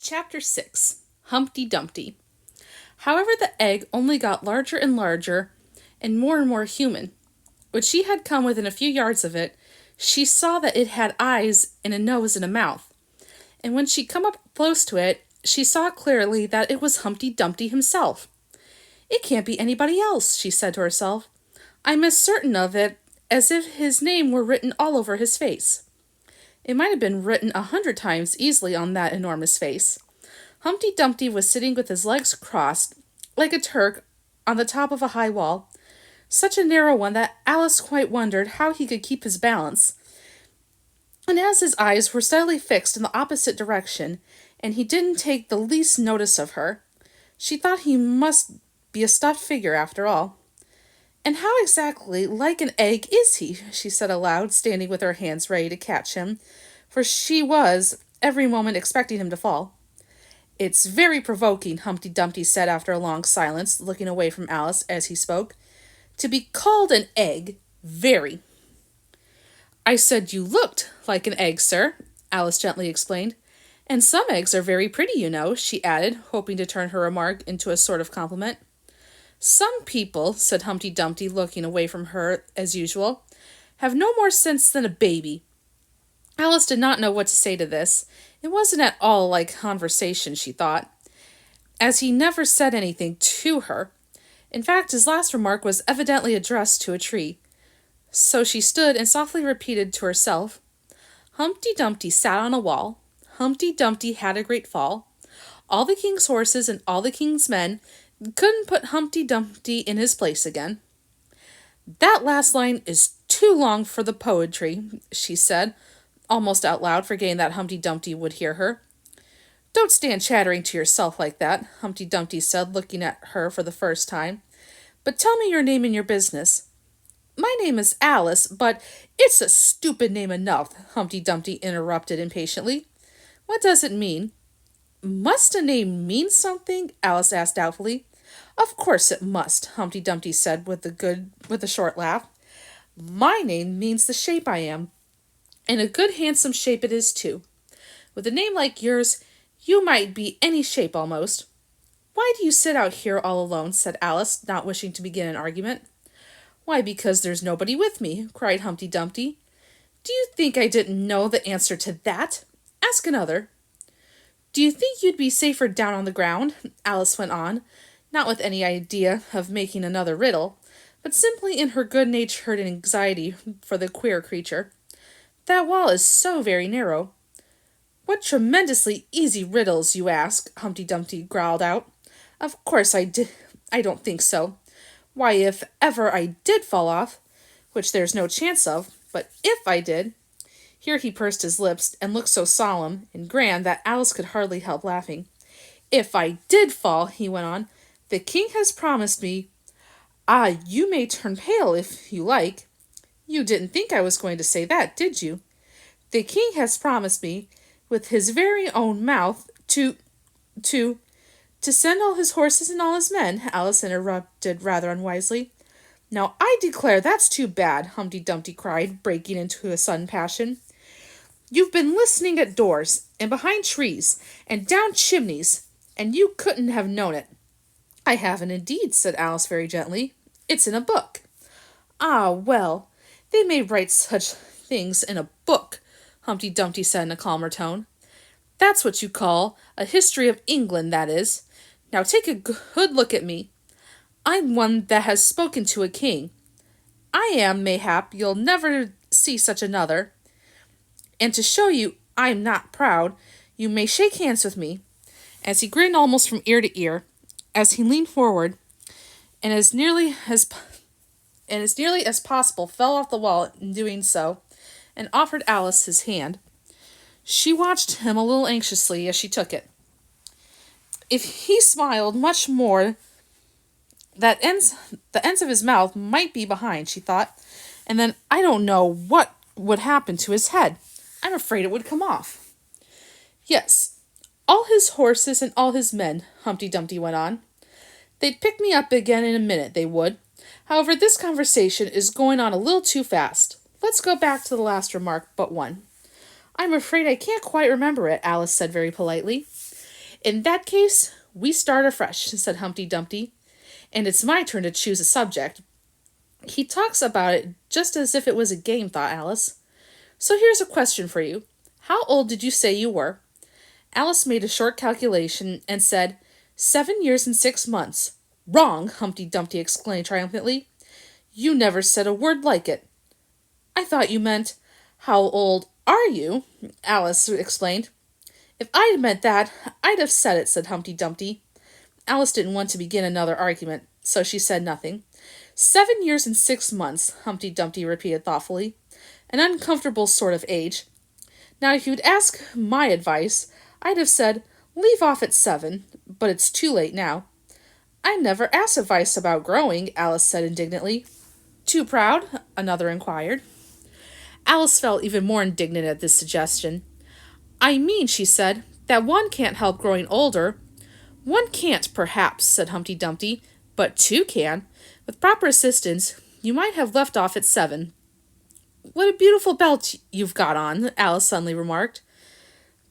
Chapter 6 Humpty Dumpty. However, the egg only got larger and larger and more human. When she had come within a few yards of it, she saw that it had eyes and a nose and a mouth. And when she come up close to it, she saw clearly that it was Humpty Dumpty himself. "It can't be anybody else," she said to herself. "I'm as certain of it as if his name were written all over his face." It might have been written 100 times easily on that enormous face. Humpty Dumpty was sitting with his legs crossed, like a Turk, on the top of a high wall, such a narrow one that Alice quite wondered how he could keep his balance. And as his eyes were steadily fixed in the opposite direction, and he didn't take the least notice of her, she thought he must be a stuffed figure after all. "And how exactly like an egg is he?" she said aloud, standing with her hands ready to catch him, for she was every moment expecting him to fall. "It's very provoking," Humpty Dumpty said after a long silence, looking away from Alice as he spoke. "To be called an egg, very." "I said you looked like an egg, sir," Alice gently explained. "And some eggs are very pretty, you know," she added, hoping to turn her remark into a sort of compliment. "Some people," said Humpty Dumpty, looking away from her as usual, "have no more sense than a baby." Alice did not know what to say to this. It wasn't at all like conversation, she thought, as he never said anything to her. In fact, his last remark was evidently addressed to a tree. So she stood and softly repeated to herself, "Humpty Dumpty sat on a wall. Humpty Dumpty had a great fall. All the king's horses and all the king's men couldn't put Humpty Dumpty in his place again." "That last line is too long for the poetry," she said, almost out loud, forgetting that Humpty Dumpty would hear her. "Don't stand chattering to yourself like that," Humpty Dumpty said, looking at her for the first time. "But tell me your name and your business." "My name is Alice, but—" "It's a stupid name enough," Humpty Dumpty interrupted impatiently. "What does it mean?" "Must a name mean something?" Alice asked doubtfully. "Of course it must," Humpty Dumpty said with a short laugh. "My name means the shape I am, and a good handsome shape it is too. With a name like yours, you might be any shape almost." "Why do you sit out here all alone?" said Alice, not wishing to begin an argument. "Why, because there's nobody with me," cried Humpty Dumpty. "Do you think I didn't know the answer to that? Ask another." "Do you think you'd be safer down on the ground?" Alice went on, not with any idea of making another riddle, but simply in her good-natured anxiety for the queer creature. "That wall is so very narrow." "What tremendously easy riddles you ask," Humpty Dumpty growled out. "Of course I don't think so. Why, if ever I did fall off, which there's no chance of, but if I did—" Here he pursed his lips and looked so solemn and grand that Alice could hardly help laughing. "If I did fall," he went on, "the king has promised me—" "Ah, you may turn pale if you like. You didn't think I was going to say that, did you? The king has promised me, with his very own mouth, to send all his horses and all his men," Alice interrupted rather unwisely. "Now I declare that's too bad," Humpty Dumpty cried, breaking into a sudden passion. "You've been listening at doors, and behind trees, and down chimneys, and you couldn't have known it." "I haven't indeed," said Alice very gently. "It's in a book." "Ah, well, they may write such things in a book," Humpty Dumpty said in a calmer tone. "That's what you call a history of England, that is. Now take a good look at me. I'm one that has spoken to a king. I am, mayhap, you'll never see such another. And to show you I'm not proud, you may shake hands with me." As he grinned almost from ear to ear, as he leaned forward, and as nearly as possible fell off the wall in doing so, and offered Alice his hand. She watched him a little anxiously as she took it. If he smiled much more, the ends of his mouth might be behind, she thought, and then I don't know what would happen to his head. I'm afraid it would come off. "Yes, all his horses and all his men," Humpty Dumpty went on. "They'd pick me up again in a minute, they would. However, this conversation is going on a little too fast. Let's go back to the last remark but one." "I'm afraid I can't quite remember it," Alice said very politely. In that case, we start afresh, said Humpty Dumpty, and it's my turn to choose a subject. He talks about it just as if it was a game, thought Alice. So here's a question for you. How old did you say you were? Alice made a short calculation and said, 7 years and 6 months. Wrong, Humpty Dumpty exclaimed triumphantly. You never said a word like it. I thought you meant, how old are you? Alice explained. If I'd meant that, I'd have said it, said Humpty Dumpty. Alice didn't want to begin another argument, so she said nothing. 7 years and 6 months, Humpty Dumpty repeated thoughtfully. An uncomfortable sort of age. Now, if you'd ask my advice, I'd have said, leave off at 7, but it's too late now. I never asked advice about growing, Alice said indignantly. Too proud? Another inquired. Alice felt even more indignant at this suggestion. I mean, she said, that one can't help growing older. One can't, perhaps, said Humpty Dumpty, but two can. With proper assistance, you might have left off at 7. What a beautiful belt you've got on, Alice suddenly remarked.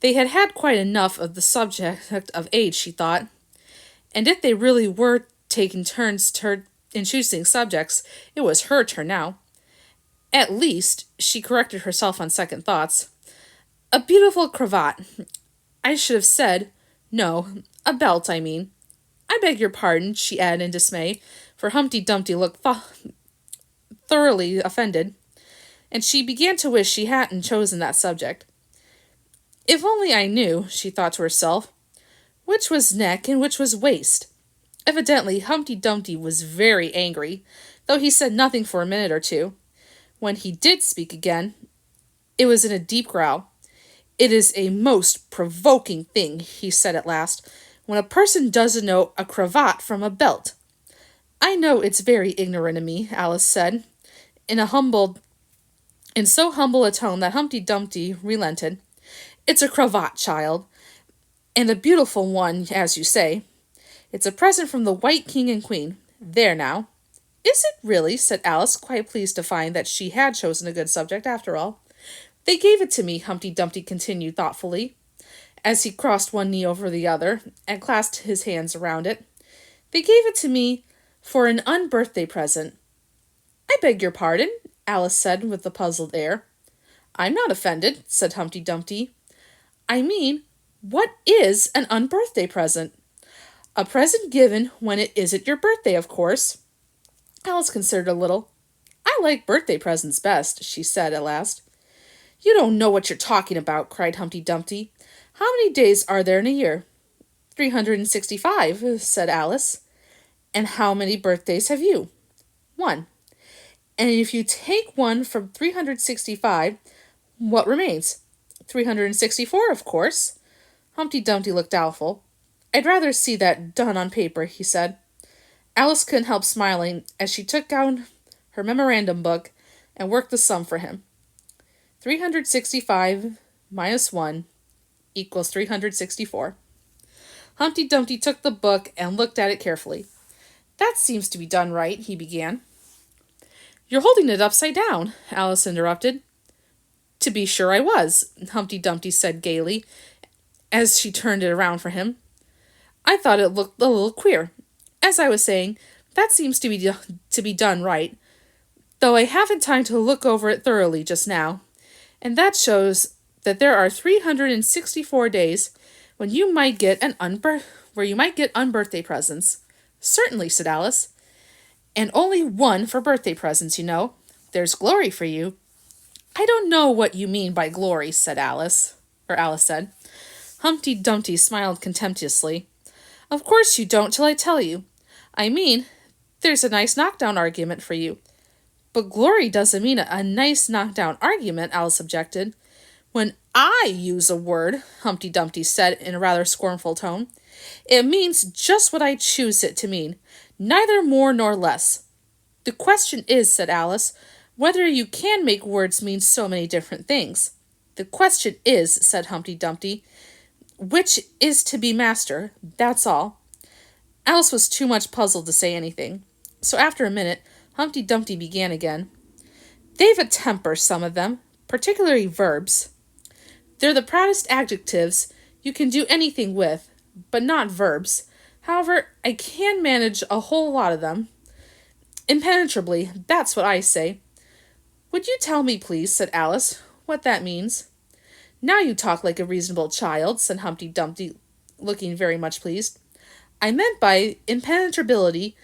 They had had quite enough of the subject of age, she thought. And if they really were taking turns in choosing subjects, it was her turn now. At least, she corrected herself on second thoughts. A beautiful cravat. I should have said, no, a belt, I mean. I beg your pardon, she added in dismay, for Humpty Dumpty looked thoroughly offended, and she began to wish she hadn't chosen that subject. If only I knew, she thought to herself, which was neck and which was waist. Evidently, Humpty Dumpty was very angry, though he said nothing for a minute or two. When he did speak again, it was in a deep growl. It is a most provoking thing, he said at last, when a person doesn't know a cravat from a belt. I know it's very ignorant of me, Alice said, in so humble a tone that Humpty Dumpty relented. It's a cravat, child, and a beautiful one, as you say. It's a present from the White King and Queen. There now. Is it really? Said Alice, quite pleased to find that she had chosen a good subject after all. They gave it to me, Humpty Dumpty continued thoughtfully, as he crossed one knee over the other and clasped his hands around it. They gave it to me for an unbirthday present. I beg your pardon, Alice said with a puzzled air. I'm not offended, said Humpty Dumpty. I mean, what is an unbirthday present? A present given when it isn't your birthday, of course. Alice considered a little. I like birthday presents best, she said at last. You don't know what you're talking about, cried Humpty Dumpty. How many days are there in a year? 365, said Alice. And how many birthdays have you? 1. And if you take 1 from 365, what remains? 364, of course. Humpty Dumpty looked doubtful. I'd rather see that done on paper, he said. Alice couldn't help smiling as she took out her memorandum book and worked the sum for him. 365 minus 1 equals 364. Humpty Dumpty took the book and looked at it carefully. That seems to be done right, he began. You're holding it upside down, Alice interrupted. To be sure I was, Humpty Dumpty said gaily, as she turned it around for him. I thought it looked a little queer. As I was saying, that seems to be done right, though I haven't time to look over it thoroughly just now. And that shows that there are 364 days when you might get unbirthday presents. Certainly, said Alice. And only 1 for birthday presents, you know. There's glory for you. I don't know what you mean by glory, said Alice said. Humpty Dumpty smiled contemptuously. Of course you don't till I tell you. I mean, there's a nice knockdown argument for you. But glory doesn't mean a nice knockdown argument, Alice objected. When I use a word, Humpty Dumpty said in a rather scornful tone, it means just what I choose it to mean, neither more nor less. The question is, said Alice, whether you can make words mean so many different things. The question is, said Humpty Dumpty, which is to be master, that's all. Alice was too much puzzled to say anything, so after a minute, Humpty Dumpty began again. They've a temper, some of them, particularly verbs. They're the proudest adjectives you can do anything with, but not verbs. However, I can manage a whole lot of them. Impenetrably, that's what I say. Would you tell me, please, said Alice, what that means? Now you talk like a reasonable child, said Humpty Dumpty, looking very much pleased. I meant by impenetrability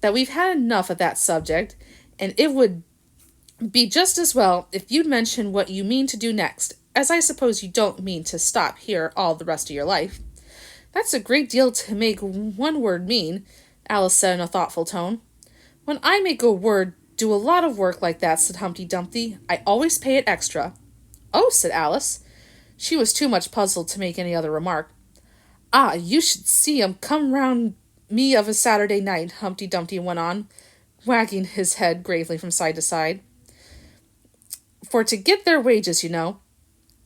that we've had enough of that subject, and it would be just as well if you'd mention what you mean to do next, as I suppose you don't mean to stop here all the rest of your life. That's a great deal to make one word mean, Alice said in a thoughtful tone. When I make a word do a lot of work like that, said Humpty Dumpty, I always pay it extra. Oh, said Alice. She was too much puzzled to make any other remark. Ah, you should see 'em come round me of a Saturday night, Humpty Dumpty went on, wagging his head gravely from side to side. For to get their wages, you know.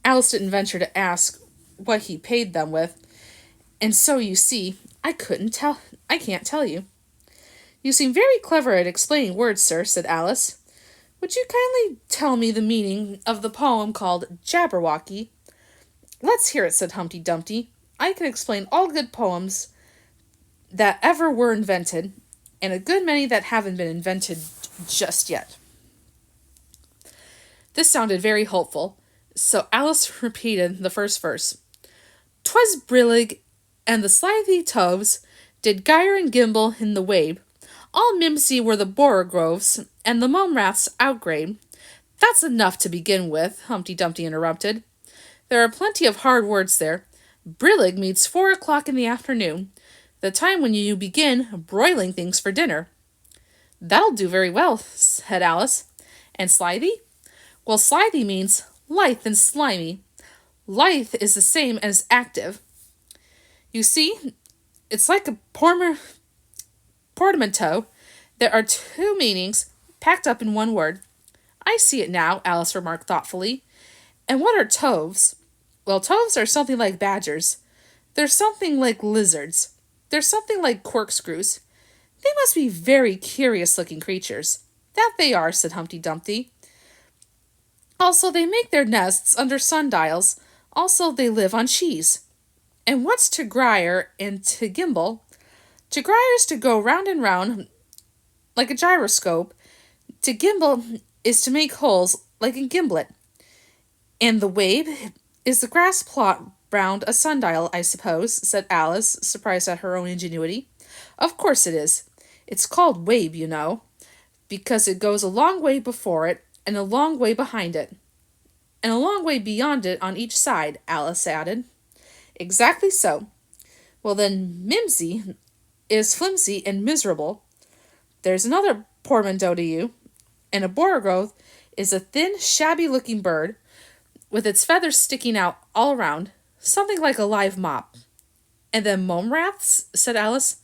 Alice didn't venture to ask what he paid them with, and so you see, I can't tell you. You seem very clever at explaining words, sir, said Alice. Would you kindly tell me the meaning of the poem called Jabberwocky? Let's hear it, said Humpty Dumpty. I can explain all good poems that ever were invented, and a good many that haven't been invented just yet. This sounded very hopeful, so Alice repeated the first verse. 'Twas brillig, and the slithy toves did gyre and gimble in the wabe. All mimsy were the borogoves, and the mumraths outgrabe. That's enough to begin with, Humpty Dumpty interrupted. There are plenty of hard words there. Brillig means 4 o'clock in the afternoon, the time when you begin broiling things for dinner. That'll do very well, said Alice. And slithy? Well, slithy means lithe and slimy. Lithe is the same as active. You see, it's like a portmanteau. There are 2 meanings packed up in one word. I see it now, Alice remarked thoughtfully. And what are toves? Well, toves are something like badgers. They're something like lizards. They're something like corkscrews. They must be very curious-looking creatures. That they are, said Humpty Dumpty. Also, they make their nests under sundials. Also, they live on cheese. And what's to gyre and to gimble? To gyre is to go round and round like a gyroscope. To gimble is to make holes like a gimlet. And the wabe is the grass plot round a sundial, I suppose, said Alice, surprised at her own ingenuity. Of course it is. It's called wabe, you know, because it goes a long way before it and a long way behind it. And a long way beyond it on each side, Alice added. Exactly so. Well then, mimsy is flimsy and miserable. There's another portmanteau to you. And a borogoth is a thin, shabby-looking bird with its feathers sticking out all around, something like a live mop. And then mumraths, said Alice.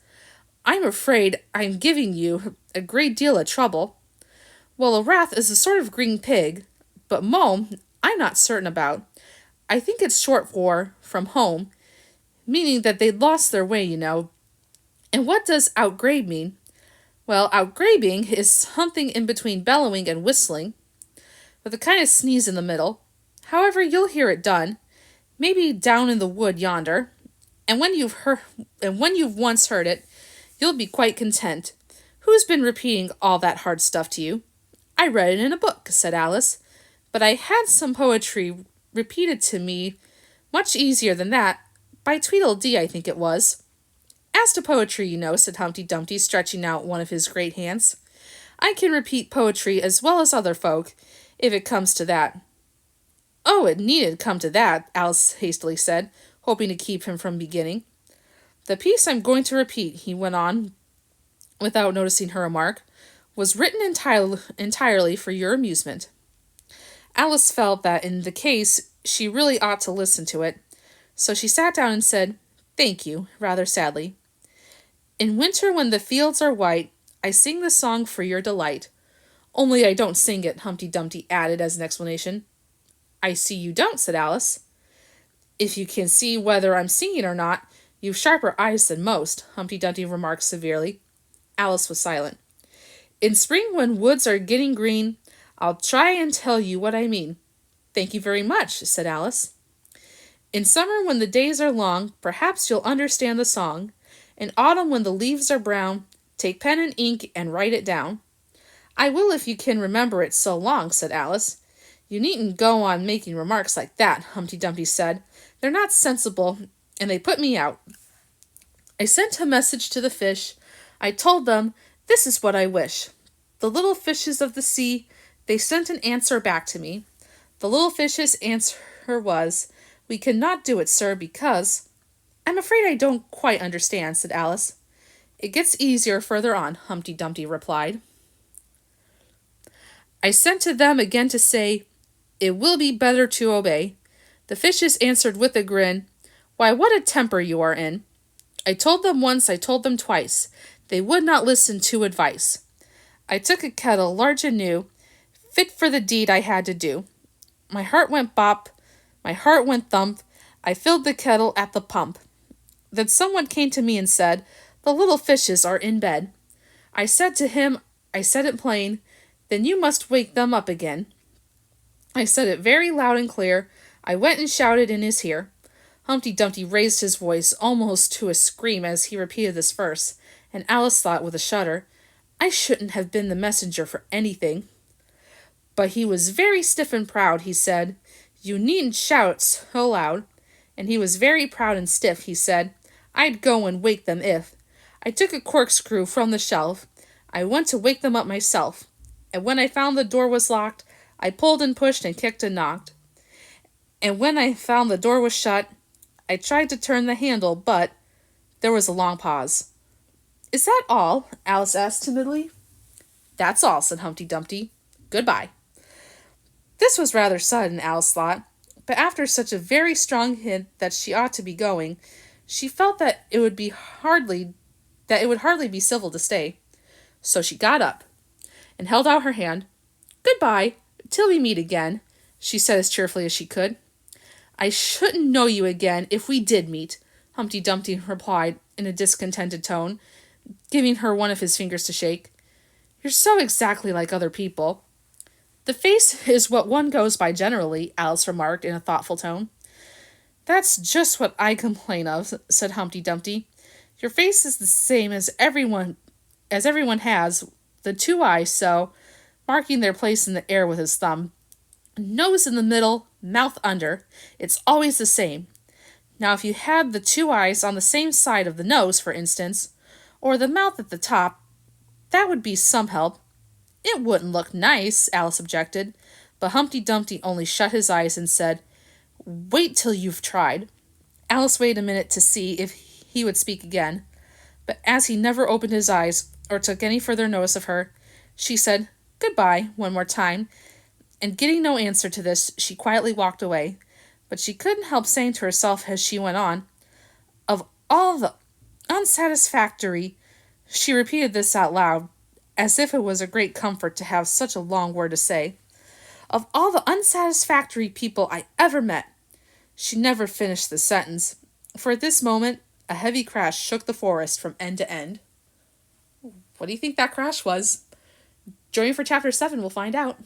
I'm afraid I'm giving you a great deal of trouble. Well, a rath is a sort of green pig, but mome I'm not certain about. I think it's short for from home, meaning that they'd lost their way, you know. And what does outgrabe mean? Well, outgrabing is something in between bellowing and whistling, with a kind of sneeze in the middle. However, you'll hear it done, maybe down in the wood yonder, and when you've once heard it, you'll be quite content. Who's been repeating all that hard stuff to you? I read it in a book, said Alice, but I had some poetry repeated to me much easier than that, by Tweedledee, I think it was. As to poetry, you know, said Humpty Dumpty, stretching out one of his great hands, I can repeat poetry as well as other folk, if it comes to that. Oh, it needn't come to that, Alice hastily said, hoping to keep him from beginning. The piece I'm going to repeat, he went on, without noticing her remark, was written entirely for your amusement. Alice felt that in the case she really ought to listen to it, so she sat down and said, Thank you, rather sadly. In winter when the fields are white, I sing the song for your delight. Only I don't sing it, Humpty Dumpty added as an explanation. I see you don't, said Alice. If you can see whether I'm singing or not, you've sharper eyes than most, Humpty Dumpty remarked severely. Alice was silent. In spring when woods are getting green, I'll try and tell you what I mean. Thank you very much, said Alice. In summer, when the days are long, perhaps you'll understand the song. In autumn, when the leaves are brown, take pen and ink and write it down. I will if you can remember it so long, said Alice. You needn't go on making remarks like that, Humpty Dumpty said. They're not sensible, and they put me out. I sent a message to the fish. I told them, this is what I wish. The little fishes of the sea, they sent an answer back to me. The little fish's answer was, we cannot do it, sir, because... I'm afraid I don't quite understand, said Alice. It gets easier further on, Humpty Dumpty replied. I sent to them again to say, it will be better to obey. The fishes answered with a grin, why, what a temper you are in. I told them once, I told them twice. They would not listen to advice. I took a kettle large and new, fit for the deed I had to do. My heart went bop, my heart went thump. I filled the kettle at the pump. Then someone came to me and said, the little fishes are in bed. I said to him, I said it plain, then you must wake them up again. I said it very loud and clear. I went and shouted in his ear. Humpty Dumpty raised his voice almost to a scream as he repeated this verse, and Alice thought with a shudder, I shouldn't have been the messenger for anything. But he was very stiff and proud, he said. You needn't shout so loud. And he was very proud and stiff, he said. I'd go and wake them if. I took a corkscrew from the shelf. I went to wake them up myself. And when I found the door was locked, I pulled and pushed and kicked and knocked. And when I found the door was shut, I tried to turn the handle, but there was a long pause. Is that all? Alice asked timidly. That's all, said Humpty Dumpty. Goodbye. This was rather sudden, Alice thought, but after such a very strong hint that she ought to be going, she felt that it would hardly be civil to stay. So she got up and held out her hand. Goodbye, till we meet again, she said as cheerfully as she could. I shouldn't know you again if we did meet, Humpty Dumpty replied in a discontented tone, giving her one of his fingers to shake. You're so exactly like other people. The face is what one goes by generally, Alice remarked in a thoughtful tone. That's just what I complain of, said Humpty Dumpty. Your face is the same as everyone has, the two eyes so, marking their place in the air with his thumb. Nose in the middle, mouth under. It's always the same. Now if you had the two eyes on the same side of the nose, for instance, or the mouth at the top, that would be some help. It wouldn't look nice, Alice objected, but Humpty Dumpty only shut his eyes and said, Wait till you've tried. Alice waited a minute to see if he would speak again, but as he never opened his eyes or took any further notice of her, she said, Goodbye, one more time, and getting no answer to this, she quietly walked away. But she couldn't help saying to herself as she went on, Of all the unsatisfactory, she repeated this out loud, as if it was a great comfort to have such a long word to say. Of all the unsatisfactory people I ever met. She never finished the sentence, for at this moment a heavy crash shook the forest from end to end. What do you think that crash was? Join me for Chapter 7, we'll find out.